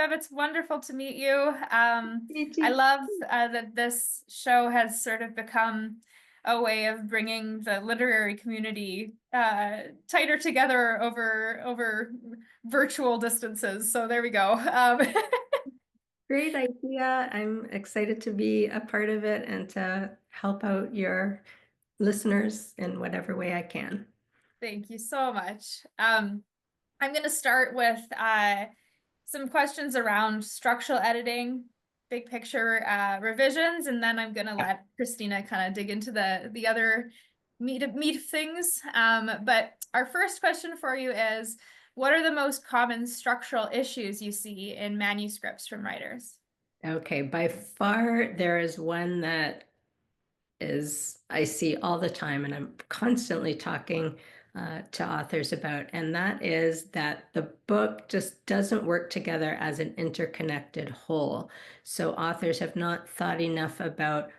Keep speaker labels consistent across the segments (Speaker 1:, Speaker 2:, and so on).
Speaker 1: Bev. It's wonderful to meet you.
Speaker 2: You
Speaker 1: I
Speaker 2: too.
Speaker 1: love that this show has sort of become a way of bringing the literary community tighter together over virtual distances. So there we go.
Speaker 2: Great idea. I'm excited to be a part of it and to help out your listeners in whatever way I can.
Speaker 1: Thank you so much. I'm going to start with some questions around structural editing, big picture revisions, and then I'm going to let Christina kind of dig into the other meat of things. But our first question for you is, what are the most common structural issues you see in manuscripts from writers?
Speaker 2: Okay, by far there is one that is I see all the time, and I'm constantly talking to authors about, and that is that the book just doesn't work together as an interconnected whole. So authors have not thought enough about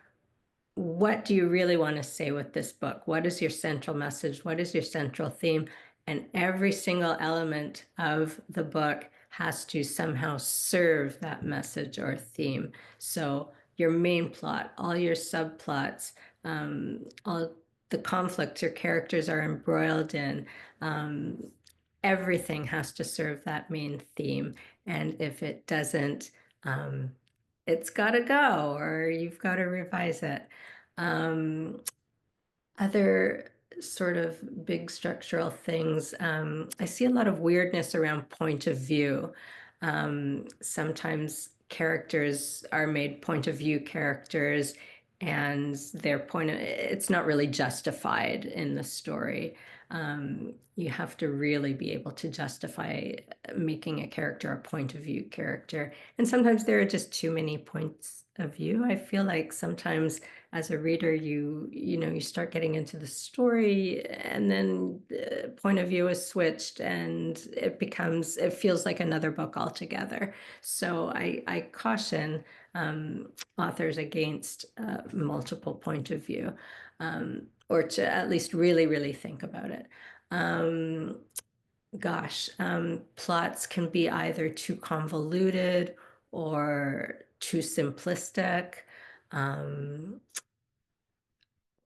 Speaker 2: what do you really want to say with this book? What is your central message? What is your central theme? And every single element of the book has to somehow serve that message or theme. So your main plot, all your subplots, all the conflicts your characters are embroiled in, everything has to serve that main theme. And if it doesn't, it's got to go, or you've got to revise it. Um, Other sort of big structural things, I see a lot of weirdness around point of view. Sometimes characters are made point of view characters, and it's not really justified in the story. You have to really be able to justify making a character a point of view character. And sometimes there are just too many points of view. I feel like sometimes as a reader, you start getting into the story, and then the point of view is switched, and it feels like another book altogether. So I caution authors against multiple point of view, or to at least really, really think about it. Um, Plots can be either too convoluted or too simplistic. Um,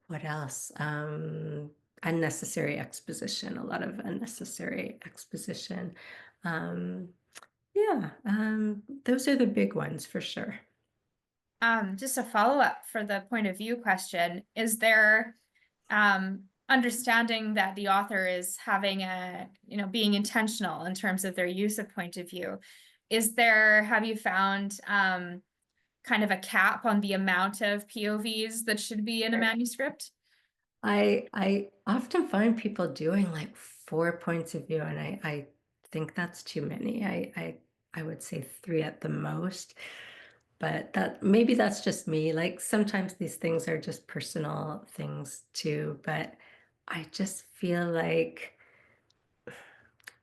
Speaker 2: what else? Unnecessary exposition, a lot of unnecessary exposition. Um, yeah, those are the big ones for sure.
Speaker 1: Just a follow-up for the point of view question, is there understanding that the author is having being intentional in terms of their use of point of view? Have you found kind of a cap on the amount of POVs that should be in a manuscript?
Speaker 2: I often find people doing like 4 points of view, and I think that's too many. I would say three at the most. But that's just me. Like sometimes these things are just personal things too. But I just feel like,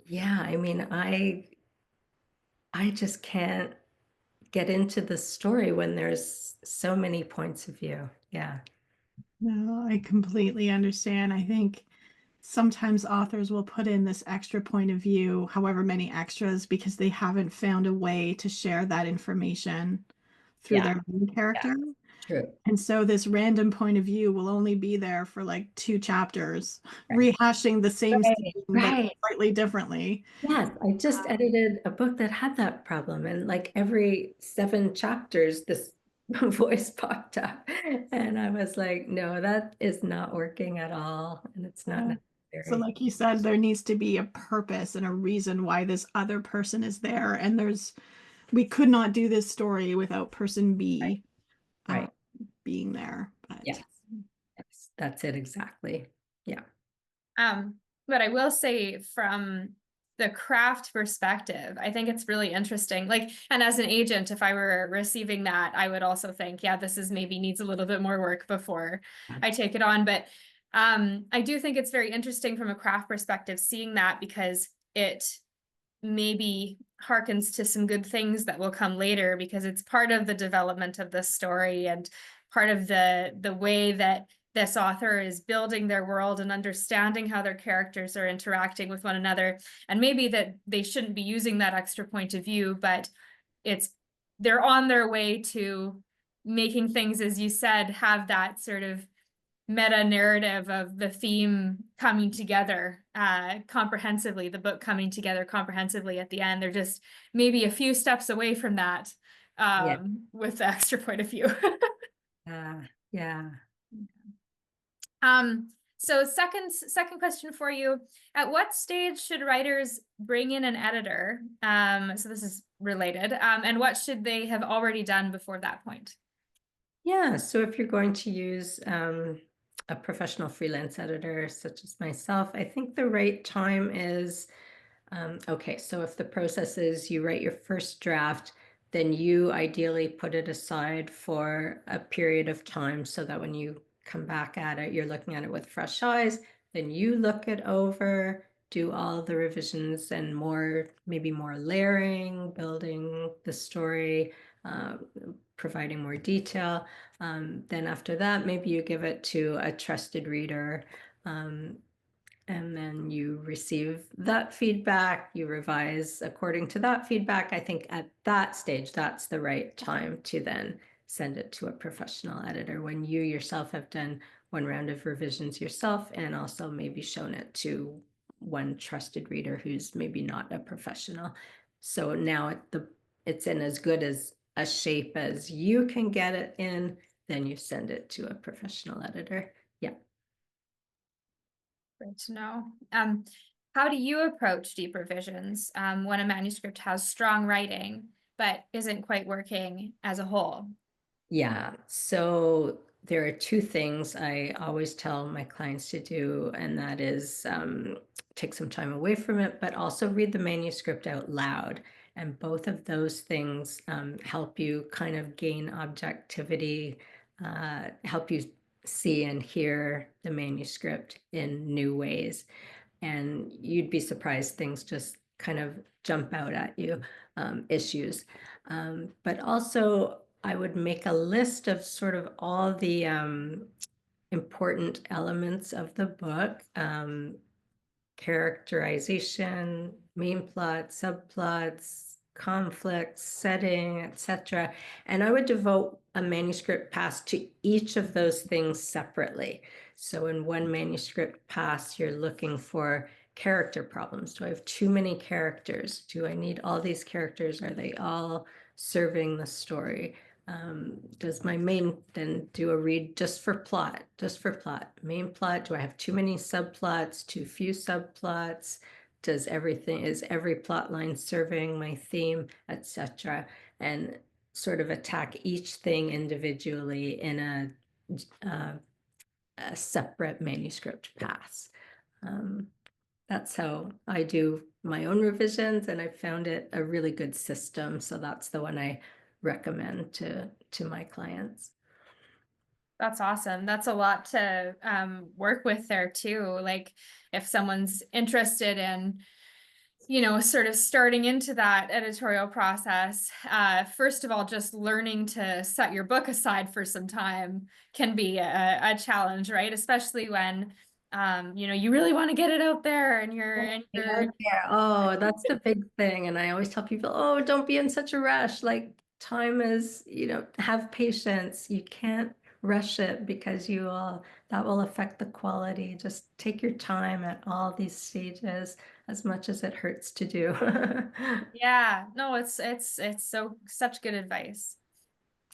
Speaker 2: yeah, I mean, I just can't get into the story when there's so many points of view. Yeah.
Speaker 3: No, I completely understand. I think sometimes authors will put in this extra point of view, however many extras, because they haven't found a way to share that information through
Speaker 2: Yeah.
Speaker 3: their main
Speaker 2: Yeah.
Speaker 3: character.
Speaker 2: True.
Speaker 3: And so this random point of view will only be there for like 2 chapters,
Speaker 2: Right.
Speaker 3: rehashing the same
Speaker 2: Right.
Speaker 3: scene, but
Speaker 2: Right.
Speaker 3: slightly differently.
Speaker 2: Yes, I just
Speaker 3: Um,
Speaker 2: edited a book that had that problem, and like every 7 chapters, this voice popped up, and I was like, no, that is not working at all, and it's not
Speaker 3: yeah. So
Speaker 2: necessary.
Speaker 3: like you said, there needs to be a purpose and a reason why this other person is there. And we could not do this story without person
Speaker 2: Right,
Speaker 3: B uh,
Speaker 2: right.
Speaker 3: being there. But
Speaker 2: Yes, yes, that's it exactly. Yeah.
Speaker 1: But I will say from the craft perspective, I think it's really interesting. Like, and as an agent, if I were receiving that, I would also think, yeah, this is maybe needs a little bit more work before I take it on. But I do think it's very interesting from a craft perspective, seeing that because it maybe harkens to some good things that will come later because it's part of the development of the story and part of the way that this author is building their world and understanding how their characters are interacting with one another. And maybe that they shouldn't be using that extra point of view, but they're on their way to making things, as you said, have that sort of meta narrative of the theme coming together comprehensively, the book coming together comprehensively at the end. They're just maybe a few steps away from that
Speaker 2: Yeah.
Speaker 1: with the extra point of view.
Speaker 2: Yeah.
Speaker 1: So second question for you. At what stage should writers bring in an editor? So this is related. And what should they have already done before that point?
Speaker 2: Yeah, so if you're going to use a professional freelance editor such as myself, I think the right time is okay. So if the process is you write your first draft, then you ideally put it aside for a period of time so that when you come back at it, you're looking at it with fresh eyes. Then you look it over, do all the revisions and more, maybe more layering, building the story, providing more detail. Then after that, maybe you give it to a trusted reader. And then you receive that feedback, you revise according to that feedback. I think at that stage, that's the right time to then send it to a professional editor when you yourself have done one round of revisions yourself and also maybe shown it to one trusted reader who's maybe not a professional. So now it's in as good as a shape as you can get it in, then you send it to a professional editor. Yeah.
Speaker 1: Great to know. How do you approach deep revisions when a manuscript has strong writing but isn't quite working as a whole?
Speaker 2: Yeah, so there are two things I always tell my clients to do, and that is take some time away from it, but also read the manuscript out loud. And both of those things help you kind of gain objectivity, help you see and hear the manuscript in new ways. And you'd be surprised, things just kind of jump out at you, issues. But also, I would make a list of sort of all the important elements of the book, characterization, main plot, subplots, conflicts, setting, etc. And I would devote a manuscript pass to each of those things separately. So in one manuscript pass, you're looking for character problems. Do I have too many characters? Do I need all these characters? Are they all serving the story? Does my main then do a read just for plot, main plot? Do I have too many subplots, too few subplots? Is every plot line serving my theme, etc.? And sort of attack each thing individually in a separate manuscript pass. That's how I do my own revisions, and I found it a really good system. So that's the one I recommend to my clients.
Speaker 1: That's awesome. That's a lot to work with there too. Like if someone's interested in, sort of starting into that editorial process, first of all, just learning to set your book aside for some time can be a challenge, right? Especially when, you really want to get it out there and you're
Speaker 2: Oh, that's the big thing. And I always tell people, oh, don't be in such a rush. Like time is, have patience. You can't rush it because that will affect the quality. Just take your time at all these stages as much as it hurts to do.
Speaker 1: yeah, no, it's such good advice.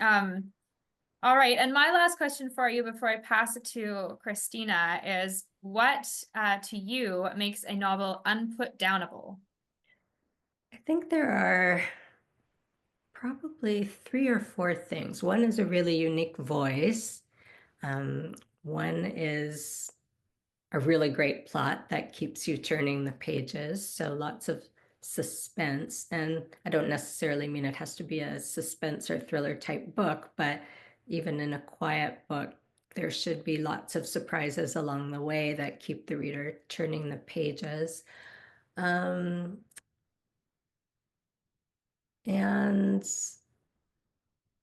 Speaker 1: All right, and my last question for you before I pass it to Christina is what to you makes a novel unputdownable?
Speaker 2: I think there are probably 3 or 4 things. One is a really unique voice. One is a really great plot that keeps you turning the pages. So lots of suspense. And I don't necessarily mean it has to be a suspense or thriller type book, but even in a quiet book, there should be lots of surprises along the way that keep the reader turning the pages. And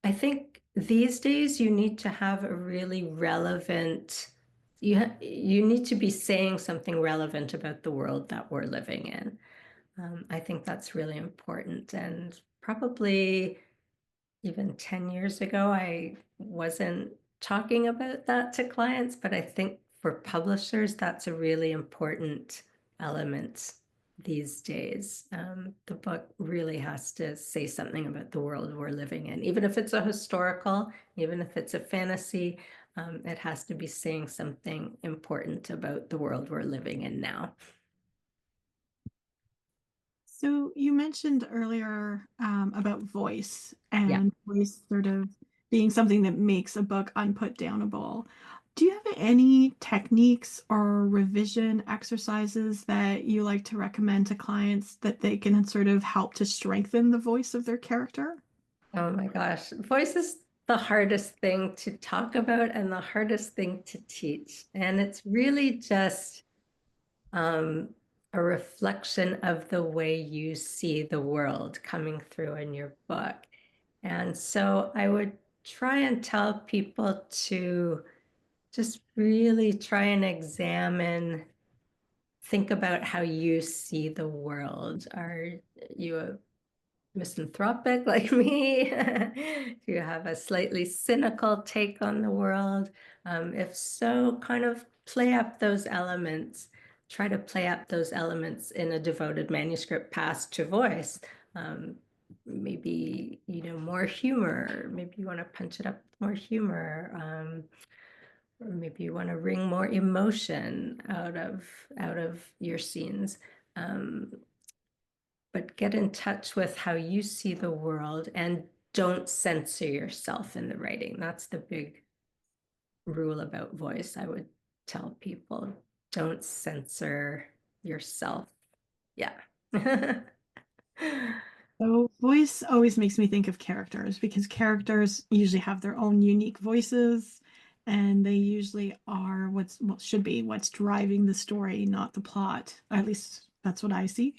Speaker 2: I think these days you need to have a really relevant, you need to be saying something relevant about the world that we're living in. I think that's really important. And probably even 10 years ago, I wasn't talking about that to clients, but I think for publishers, that's a really important element these days. The book really has to say something about the world we're living in, even if it's a historical, even if it's a fantasy, it has to be saying something important about the world we're living in now.
Speaker 3: So you mentioned earlier about voice
Speaker 2: Yeah.
Speaker 3: and voice sort of being something that makes a book unputdownable. Do you have any techniques or revision exercises that you like to recommend to clients that they can sort of help to strengthen the voice of their character?
Speaker 2: Oh my gosh, voice is the hardest thing to talk about and the hardest thing to teach. And it's really just a reflection of the way you see the world coming through in your book. And so I would try and tell people to just really try and examine, think about how you see the world. Are you a misanthropic like me? Do you have a slightly cynical take on the world? If so, kind of play up those elements. Try to play up those elements in a devoted manuscript passed to voice. Maybe, more humor. Maybe you want to punch it up with more humor. Or maybe you want to wring more emotion out of your scenes. But get in touch with how you see the world and don't censor yourself in the writing. That's the big rule about voice. I would tell people, don't censor yourself. Yeah.
Speaker 3: So voice always makes me think of characters because characters usually have their own unique voices and they usually are what should be what's driving the story, not the plot. At least that's what I see.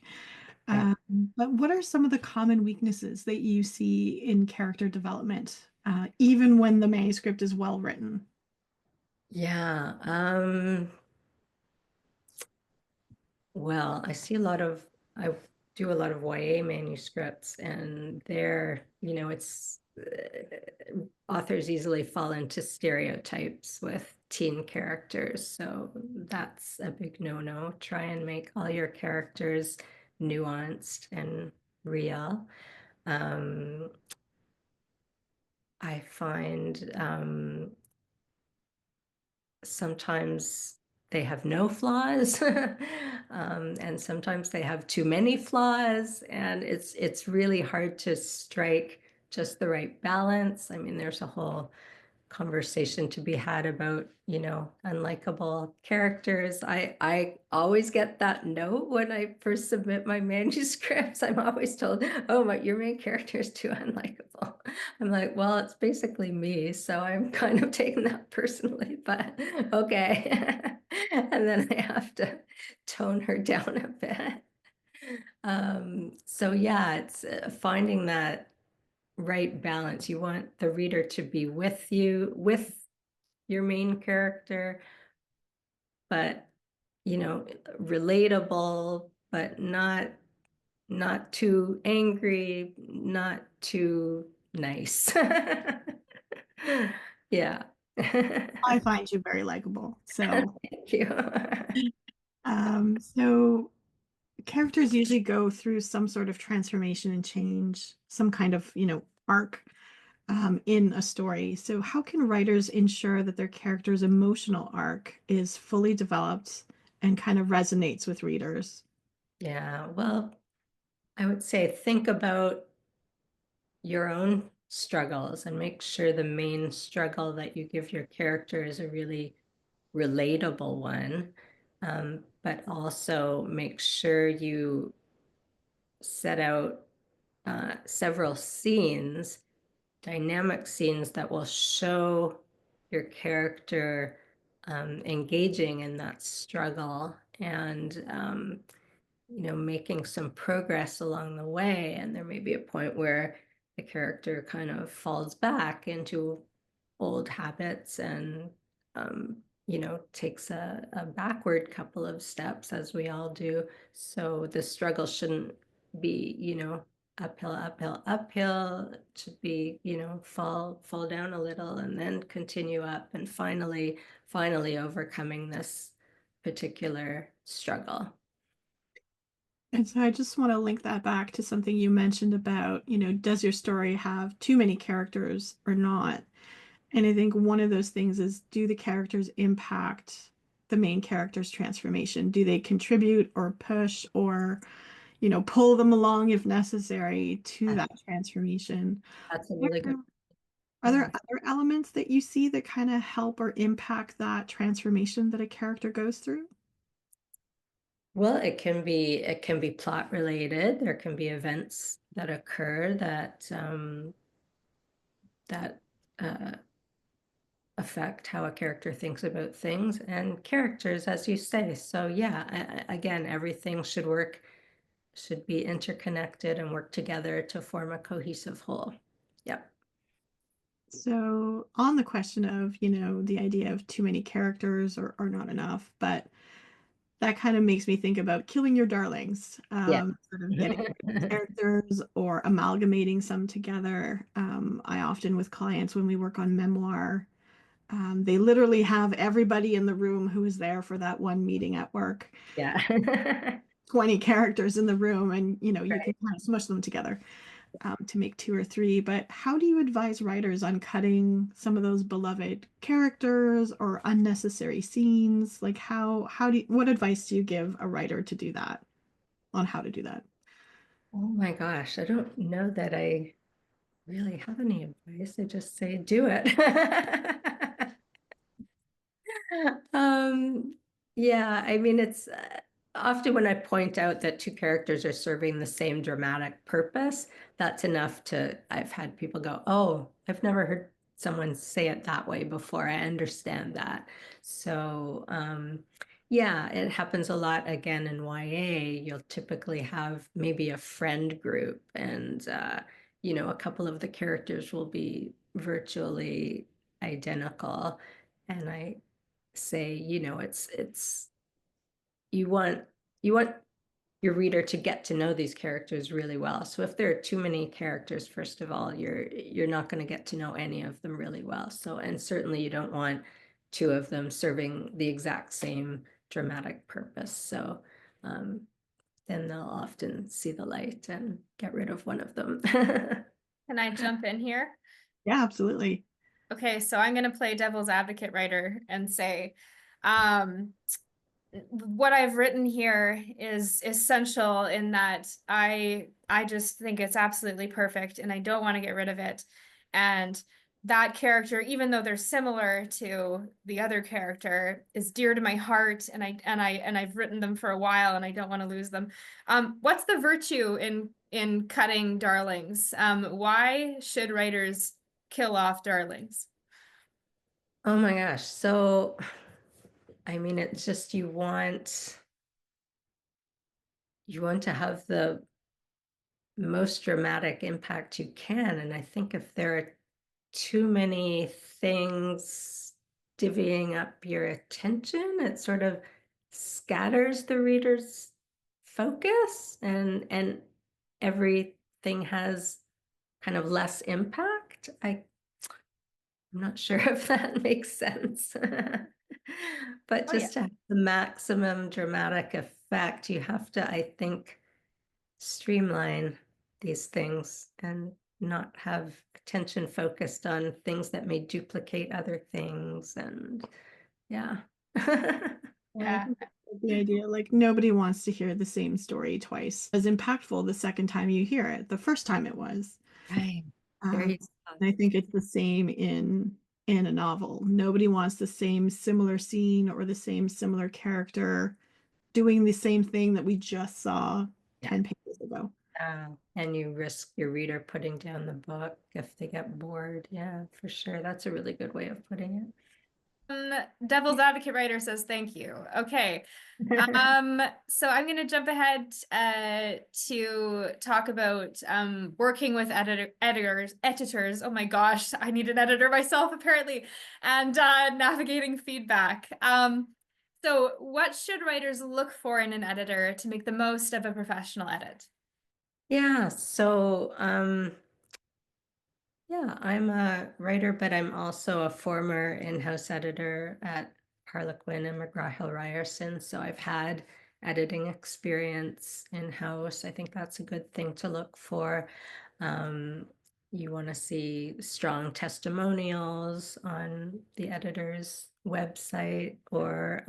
Speaker 2: Yeah.
Speaker 3: Um, but what are some of the common weaknesses that you see in character development, even when the manuscript is well written?
Speaker 2: Yeah. Well, I do a lot of YA manuscripts, and there, authors easily fall into stereotypes with teen characters. So that's a big no-no. Try and make all your characters nuanced and real. I find sometimes they have no flaws, and sometimes they have too many flaws, and it's really hard to strike just the right balance. I mean, there's a whole conversation to be had about, unlikable characters. I always get that note when I first submit my manuscripts. I'm always told, oh, but your main character is too unlikable. I'm like, well, it's basically me, so I'm kind of taking that personally, but okay. And then I have to tone her down a bit. So yeah, it's finding that right balance. You want the reader to be with you, with your main character, but relatable, but not too angry, not too nice. Yeah.
Speaker 3: I find you very likable. So,
Speaker 2: Thank you.
Speaker 3: so characters usually go through some sort of transformation and change, some kind of, arc in a story. So, how can writers ensure that their character's emotional arc is fully developed and kind of resonates with readers?
Speaker 2: Yeah, well, I would say think about your own struggles and make sure the main struggle that you give your character is a really relatable one. But also make sure you set out several scenes, dynamic scenes that will show your character engaging in that struggle and making some progress along the way. And there may be a point where the character kind of falls back into old habits and takes a backward couple of steps, as we all do. So the struggle shouldn't be uphill, uphill, uphill. It should be, fall down a little and then continue up and finally overcoming this particular struggle.
Speaker 3: And so I just want to link that back to something you mentioned about, does your story have too many characters or not? And I think one of those things is, do the characters impact the main character's transformation? Do they contribute or push or, pull them along if necessary to that transformation?
Speaker 2: That's a really good.
Speaker 3: Are there
Speaker 2: Yeah.
Speaker 3: other elements that you see that kind of help or impact that transformation that a character goes through?
Speaker 2: Well, it can be plot related. There can be events that occur that affect how a character thinks about things and characters, as you say. So yeah, again, everything should be interconnected and work together to form a cohesive whole. Yep.
Speaker 3: So on the question of, the idea of too many characters or not enough, but that kind of makes me think about killing your darlings,
Speaker 2: Yeah.
Speaker 3: sort of getting characters or amalgamating some together. I often with clients when we work on memoir, they literally have everybody in the room who was there for that one meeting at work,
Speaker 2: Yeah.
Speaker 3: 20 characters in the room, and you
Speaker 2: Right.
Speaker 3: can kind of smush them together to make two or three. But how do you advise writers on cutting some of those beloved characters or unnecessary scenes? Like what advice do you give a writer to do that, on how to do that?
Speaker 2: Oh my gosh, I don't know that I really have any advice. I just say do it. Um, yeah, I mean, it's often when I point out that two characters are serving the same dramatic purpose, that's enough I've had people go, oh, I've never heard someone say it that way before. I understand that. So, yeah, it happens a lot again in YA. You'll typically have maybe a friend group and, a couple of the characters will be virtually identical. And I say, it's you want your reader to get to know these characters really well. So if there are too many characters, first of all, you're not going to get to know any of them really well. So, and certainly you don't want two of them serving the exact same dramatic purpose. So then they'll often see the light and get rid of one of them.
Speaker 1: Can I jump in here?
Speaker 3: Yeah, absolutely.
Speaker 1: Okay, so I'm going to play devil's advocate writer and say, um, what I've written here is essential in that I just think it's absolutely perfect and I don't want to get rid of it. And that character, even though they're similar to the other character, is dear to my heart, and I've written them for a while and I don't want to lose them. What's the virtue in cutting darlings? Why should writers kill off darlings?
Speaker 2: Oh my gosh. So, I mean, it's just you want to have the most dramatic impact you can. And I think if there are too many things divvying up your attention, it sort of scatters the reader's focus and everything has kind of less impact. I'm not sure if that makes sense. But
Speaker 1: Oh yeah.
Speaker 2: just to have the maximum dramatic effect, you have to, I think, streamline these things and not have attention focused on things that may duplicate other things. And yeah.
Speaker 3: And I
Speaker 1: Yeah.
Speaker 3: think that's the idea, like nobody wants to hear the same story twice. As impactful the second time you hear it, the first time it was.
Speaker 2: Right.
Speaker 3: Um,
Speaker 2: Very
Speaker 3: and I think it's the same in a novel. Nobody wants the same similar scene or the same similar character doing the same thing that we just saw
Speaker 2: yeah.
Speaker 3: 10 pages ago.
Speaker 2: And you risk your reader putting down the book if they get bored. Yeah, for sure. That's a really good way of putting
Speaker 1: Devil's advocate writer says thank you. Okay.
Speaker 2: it.
Speaker 1: So I'm going to jump ahead to talk about working with editors. Oh my gosh, I need an editor myself apparently, and navigating feedback. So what should writers look for in an editor to make the most of a professional edit?
Speaker 2: Yeah, so yeah, I'm a writer, but I'm also a former in-house editor at Harlequin and McGraw-Hill Ryerson. So I've had editing experience in-house. I think that's a good thing to look for. Um, you want to see strong testimonials on the editor's website or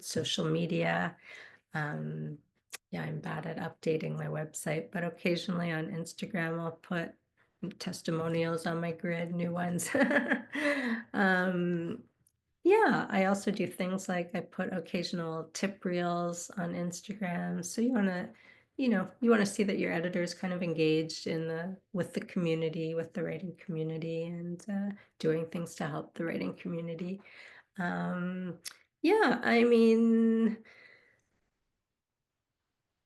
Speaker 2: social media. Um, yeah, I'm bad at updating my website, but occasionally on Instagram, I'll put testimonials on my grid, new ones. um, yeah, I also do things like I put occasional tip reels on Instagram. So you want to, you want to see that your editor is kind of engaged in with the community, with the writing community, and doing things to help the writing community. Yeah, I mean,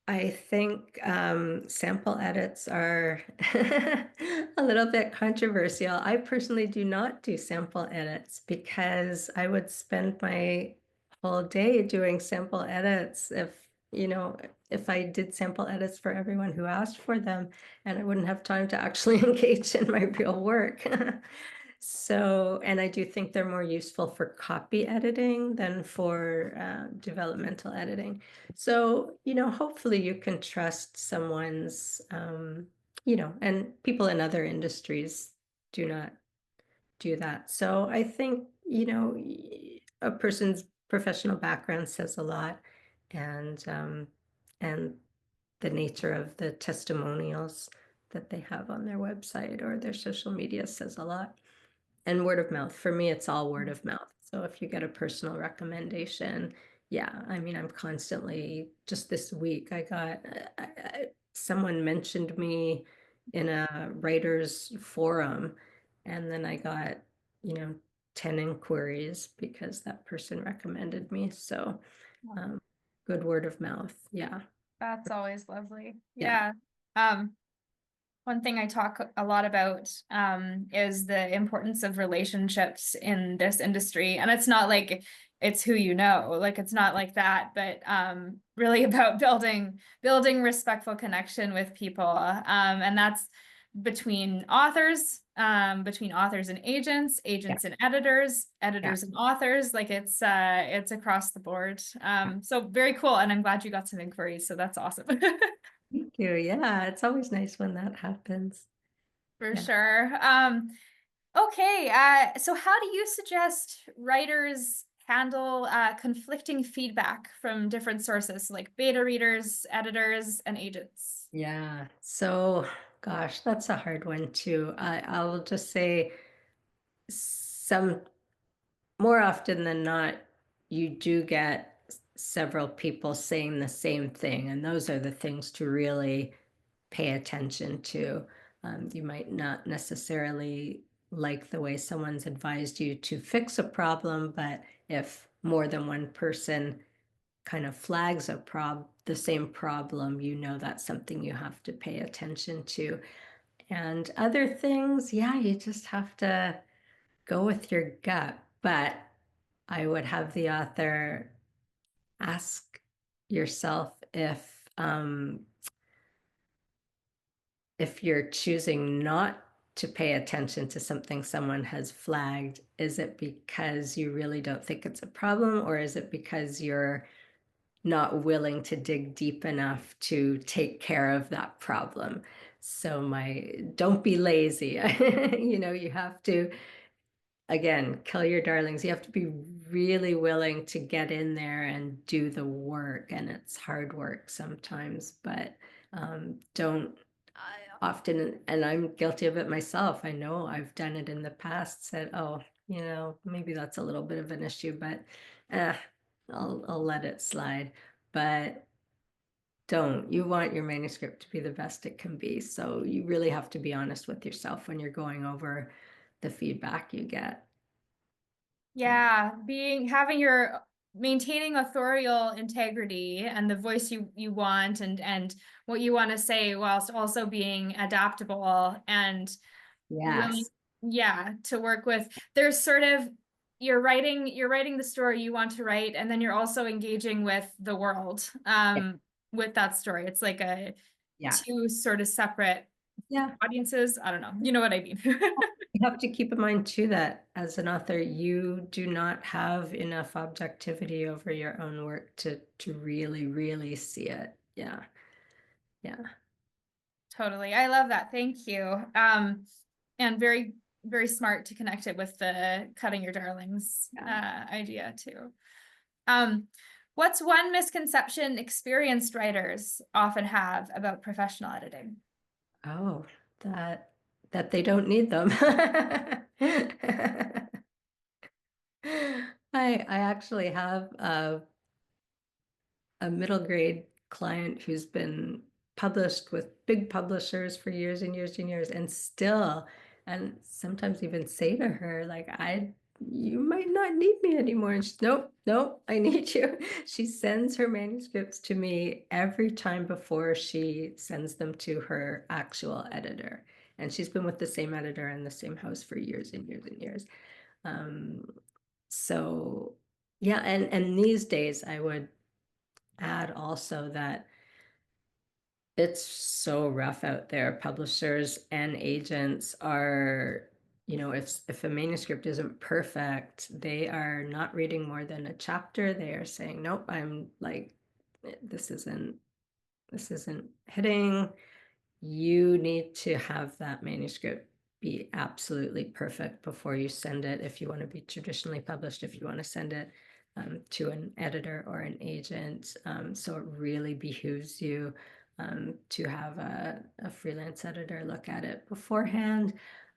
Speaker 2: I think sample edits are a little bit controversial. I personally do not do sample edits because I would spend my whole day doing sample edits if I did sample edits for everyone who asked for them, and I wouldn't have time to actually engage in my real work. So, and I do think they're more useful for copy editing than for developmental editing. So, hopefully you can trust someone's, and people in other industries do not do that. So I think, a person's professional background says a lot, and the nature of the testimonials that they have on their website or their social media says a lot. And word of mouth. For me, it's all word of mouth. So if you get a personal recommendation, yeah, I mean, I'm constantly, just this week, I got, someone mentioned me in a writer's forum, and then I got, 10 inquiries because that person recommended me. So good word of mouth. Yeah.
Speaker 1: That's always lovely.
Speaker 2: Yeah.
Speaker 1: Yeah. One thing I talk a lot about is the importance of relationships in this industry. And it's not like it's who you know, like it's not like that, but really about building respectful connection with people. And that's between authors and agents, agents and editors,
Speaker 2: Yeah.
Speaker 1: editors and authors. Like it's across the board. So very cool. And I'm glad you got some inquiries. So that's awesome.
Speaker 2: Thank you. Yeah. It's always nice when that happens.
Speaker 1: For
Speaker 2: Yeah.
Speaker 1: sure. Okay, so how do you suggest writers handle conflicting feedback from different sources, like beta readers, editors, and agents?
Speaker 2: Yeah. So, gosh, that's a hard one too. I'll just say some more often than not, you do get several people saying the same thing, and those are the things to really pay attention to. You might not necessarily like the way someone's advised you to fix a problem, but if more than one person kind of flags the same problem, that's something you have to pay attention to. And other things, yeah, you just have to go with your gut. But I would have the author ask yourself if you're choosing not to pay attention to something someone has flagged, is it because you really don't think it's a problem, or is it because you're not willing to dig deep enough to take care of that problem? So don't be lazy. You have to, again, kill your darlings. You have to be really willing to get in there and do the work. And it's hard work sometimes, but don't often, and I'm guilty of it myself. I know I've done it in the past, said, oh, maybe that's a little bit of an issue, but eh, I'll let it slide. But you want your manuscript to be the best it can be. So you really have to be honest with yourself when you're going over the feedback you get.
Speaker 1: Yeah, having your maintaining authorial integrity and the voice you want and what you want to say whilst also being adaptable and willing,
Speaker 2: Yes.
Speaker 1: yeah, to work with. There's sort of you're writing the story you want to write, and then you're also engaging with the world with that story. It's like
Speaker 2: Yeah.
Speaker 1: two sort of separate
Speaker 2: Yeah.
Speaker 1: audiences. I don't know. You know what I mean?
Speaker 2: You have to keep in mind too that as an author, you do not have enough objectivity over your own work to really, really see it. Yeah. Yeah.
Speaker 1: Totally. I love that. Thank you. And very, very smart to connect it with the cutting your darlings idea too. What's one misconception experienced writers often have about professional editing?
Speaker 2: Oh, that they don't need them. I actually have a middle grade client who's been published with big publishers for years and years and years, and still, and sometimes even say to her, like, you might not need me anymore. And she's, nope, nope, I need you. She sends her manuscripts to me every time before she sends them to her actual editor. And she's been with the same editor and the same house for years and years and years. So yeah, and these days I would add also that it's so rough out there. Publishers and agents are, if a manuscript isn't perfect, they are not reading more than a chapter. They are saying, nope, I'm like, this isn't hitting. You need to have that manuscript be absolutely perfect before you send it. If you want to be traditionally published, if you want to send it to an editor or an agent. So it really behooves you to have a freelance editor look at it beforehand.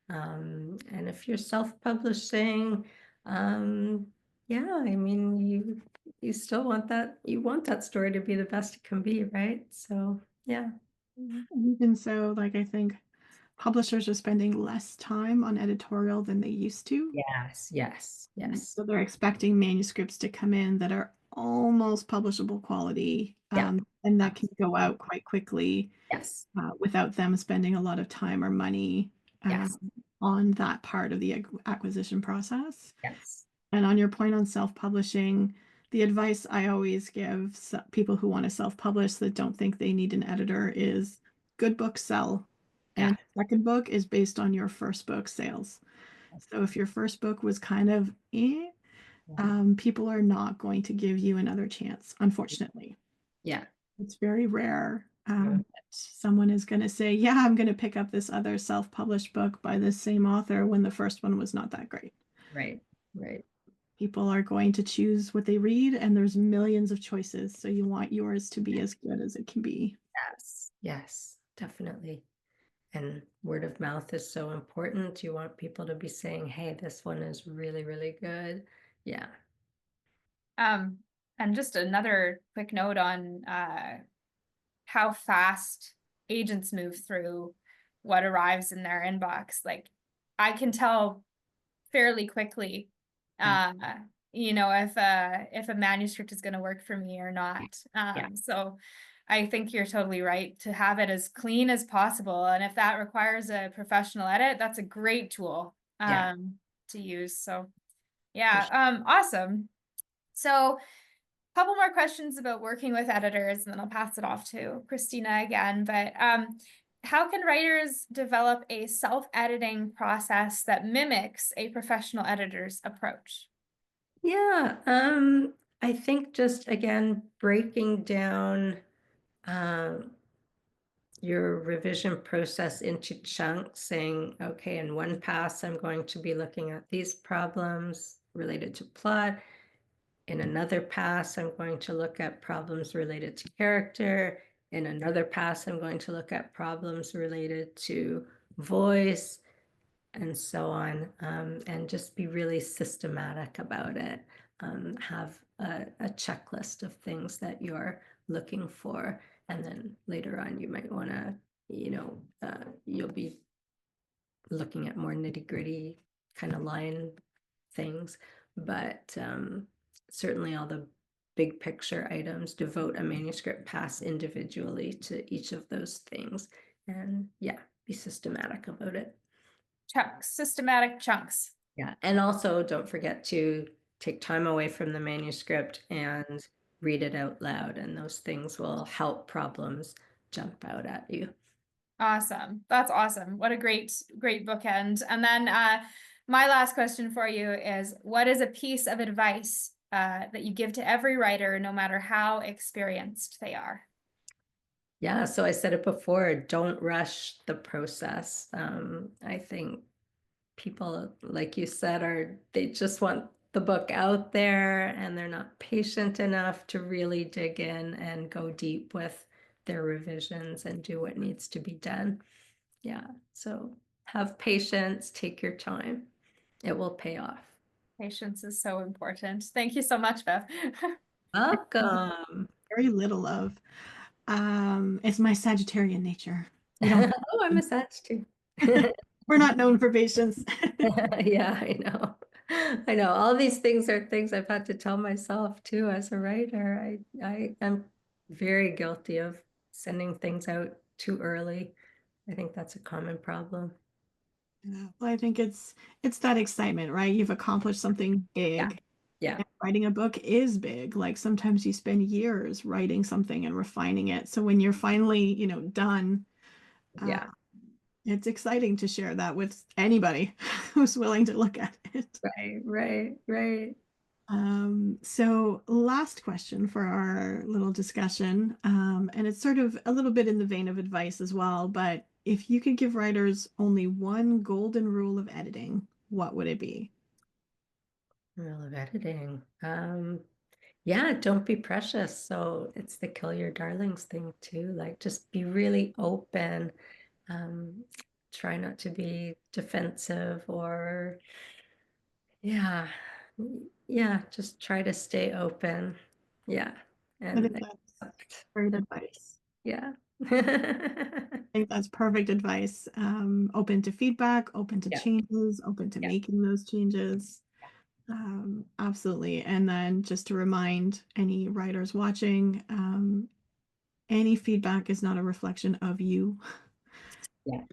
Speaker 2: And if you're self-publishing, yeah, I mean, you still want that story to be the best it can be, right? So yeah.
Speaker 3: Even so, like, I think publishers are spending less time on editorial than they used to.
Speaker 2: Yes, yes, yes.
Speaker 3: So they're expecting manuscripts to come in that are almost publishable quality,
Speaker 2: Yeah.
Speaker 3: and that can go out quite quickly
Speaker 2: Yes,
Speaker 3: without them spending a lot of time or money
Speaker 2: yes,
Speaker 3: on that part of the acquisition process.
Speaker 2: yes.
Speaker 3: And on your point on self-publishing, the advice I always give people who want to self-publish that don't think they need an editor is good books sell.
Speaker 2: Yeah.
Speaker 3: And second book is based on your first book sales. So if your first book was kind of people are not going to give you another chance, unfortunately.
Speaker 2: Yeah.
Speaker 3: It's very rare
Speaker 2: Yeah.
Speaker 3: that someone is going to say, yeah, I'm going to pick up this other self-published book by this same author when the first one was not that great.
Speaker 2: Right, right.
Speaker 3: People are going to choose what they read, and there's millions of choices. So you want yours to be as good as it can be.
Speaker 2: Yes, yes, definitely. And word of mouth is so important. You want people to be saying, hey, this one is really, really good. Yeah.
Speaker 1: And just another quick note on how fast agents move through what arrives in their inbox. Like I can tell fairly quickly, if a manuscript is going to work for me or not. So I think you're totally right to have it as clean as possible. And if that requires a professional edit, that's a great tool to use. So awesome. So couple more questions about working with editors, and then I'll pass it off to Christina again. But how can writers develop a self-editing process that mimics a professional editor's approach?
Speaker 2: Yeah. I think just again breaking down your revision process into chunks, saying, okay, in one pass, I'm going to be looking at these problems related to plot. In another pass, I'm going to look at problems related to character. In another pass, I'm going to look at problems related to voice and so on, and just be really systematic about it. Have a checklist of things that you're looking for. And then later on, you might want to, you'll be looking at more nitty-gritty kind of line things. But certainly all the big picture items, devote a manuscript pass individually to each of those things. And yeah, be systematic about it.
Speaker 1: Systematic chunks.
Speaker 2: Yeah, and also don't forget to take time away from the manuscript and read it out loud, and those things will help problems jump out at you.
Speaker 1: Awesome. That's awesome. What a great bookend. And then my last question for you is, what is a piece of advice that you give to every writer, no matter how experienced they are?
Speaker 2: Yeah, so I said it before, don't rush the process. I think people, like you said, they just want the book out there and they're not patient enough to really dig in and go deep with their revisions and do what needs to be done. Yeah, so have patience, take your time. It will pay off.
Speaker 1: Patience is so important. Thank you so much, Bev.
Speaker 2: Welcome.
Speaker 3: Very little of. It's my Sagittarian nature. We don't.
Speaker 2: Oh, I'm a Sag too.
Speaker 3: We're not known for patience.
Speaker 2: Yeah, I know. I know. All these things are things I've had to tell myself too as a writer. I am very guilty of sending things out too early. I think that's a common problem.
Speaker 3: Yeah. Well, I think it's that excitement, right? You've accomplished something
Speaker 2: Yeah.
Speaker 3: big.
Speaker 2: Yeah.
Speaker 3: And writing a book is big. Like sometimes you spend years writing something and refining it. So when you're finally, done, uh,
Speaker 2: Yeah.
Speaker 3: it's exciting to share that with anybody who's willing to look at it.
Speaker 2: Right.
Speaker 3: So last question for our little discussion, and it's sort of a little bit in the vein of advice as well, but if you could give writers only one golden rule of editing, what would it be?
Speaker 2: Rule of editing. Yeah, don't be precious. So it's the kill your darlings thing too. Like just be really open. Um, try not to be defensive or yeah. Yeah, just try to stay open. Yeah.
Speaker 3: I think
Speaker 2: And
Speaker 3: that's
Speaker 2: accept.
Speaker 3: great advice.
Speaker 2: Yeah.
Speaker 3: I think that's perfect advice. Open to feedback, open to
Speaker 2: Yeah.
Speaker 3: changes, open to
Speaker 2: Yeah.
Speaker 3: making those changes. Absolutely. And then just to remind any writers watching, any feedback is not a reflection of you.
Speaker 2: Yes.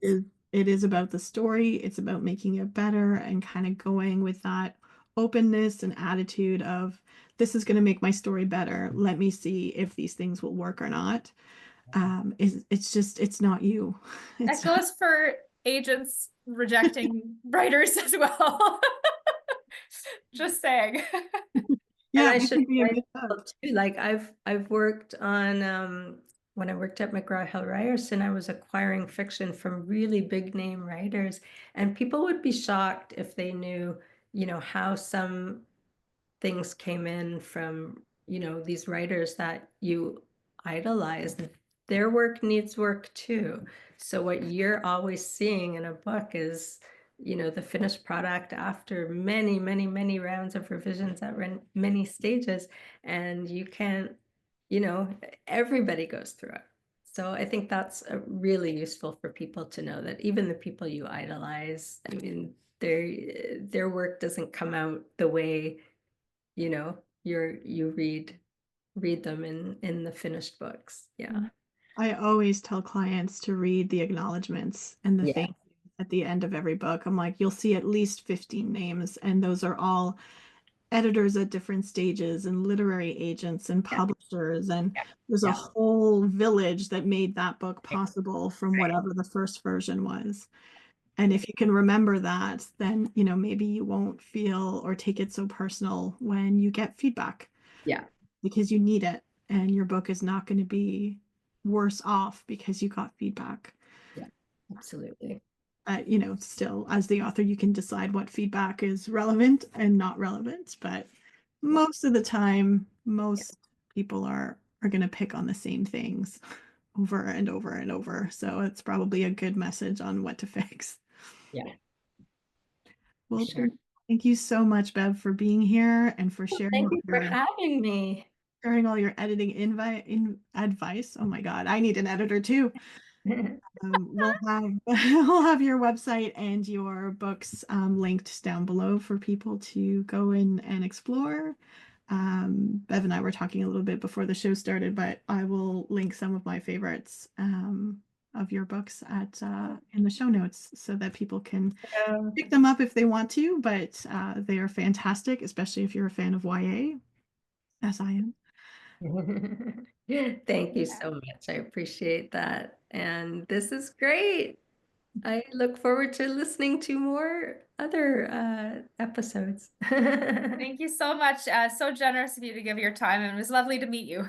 Speaker 3: It is about the story. It's about making it better and kind of going with that openness and attitude of this is going to make my story better. Let me see if these things will work or not. It's not you.
Speaker 1: That
Speaker 3: It's not,
Speaker 1: goes for agents rejecting writers as well. Just saying.
Speaker 2: And
Speaker 3: yeah,
Speaker 2: I
Speaker 3: it
Speaker 2: should
Speaker 3: can be a
Speaker 2: remind
Speaker 3: good
Speaker 2: people
Speaker 3: book.
Speaker 2: too, like I've worked on when I worked at McGraw-Hill Ryerson, I was acquiring fiction from really big name writers, and people would be shocked if they knew, how some things came in from, these writers that you idolize. Their work needs work too. So what you're always seeing in a book is, the finished product after many rounds of revisions that run many stages. And you can't, everybody goes through it. So I think that's really useful for people to know that even the people you idolize, I mean, their work doesn't come out the way you read them in the finished books. Yeah.
Speaker 3: I always tell clients to read the acknowledgments and the
Speaker 2: Yeah.
Speaker 3: thank you at the end of every book. I'm like, you'll see at least 15 names, and those are all editors at different stages and literary agents and
Speaker 2: Yeah.
Speaker 3: publishers. And there's a
Speaker 2: Yeah.
Speaker 3: whole village that made that book
Speaker 2: Right.
Speaker 3: possible from
Speaker 2: Right.
Speaker 3: whatever the first version was. And if you can remember that, then, maybe you won't feel or take it so personal when you get feedback
Speaker 2: Yeah.
Speaker 3: because you need it. And your book is not going to be worse off because you got feedback.
Speaker 2: Yeah. Absolutely.
Speaker 3: Still, as the author, you can decide what feedback is relevant and not relevant. But
Speaker 2: Yeah.
Speaker 3: most of the time,
Speaker 2: Yeah.
Speaker 3: most people are going to pick on the same things over and over and over. So it's probably a good message on what to fix.
Speaker 2: Yeah. For
Speaker 3: Well,
Speaker 2: sure.
Speaker 3: thank you so much, Bev, for being here and for
Speaker 2: Well, thank you for
Speaker 3: your
Speaker 2: having me.
Speaker 3: sharing all your editing advice. Oh my God, I need an editor too. We'll have we'll have your website and your books linked down below for people to go in and explore. Bev and I were talking a little bit before the show started, but I will link some of my favorites of your books at in the show notes so that people can pick them up if they want to. But they are fantastic, especially if you're a fan of YA, as I am.
Speaker 2: Thank you so much. I appreciate that. And this is great. I look forward to listening to more other episodes.
Speaker 1: Thank you so much. So generous of you to give your time, and it was lovely to meet you.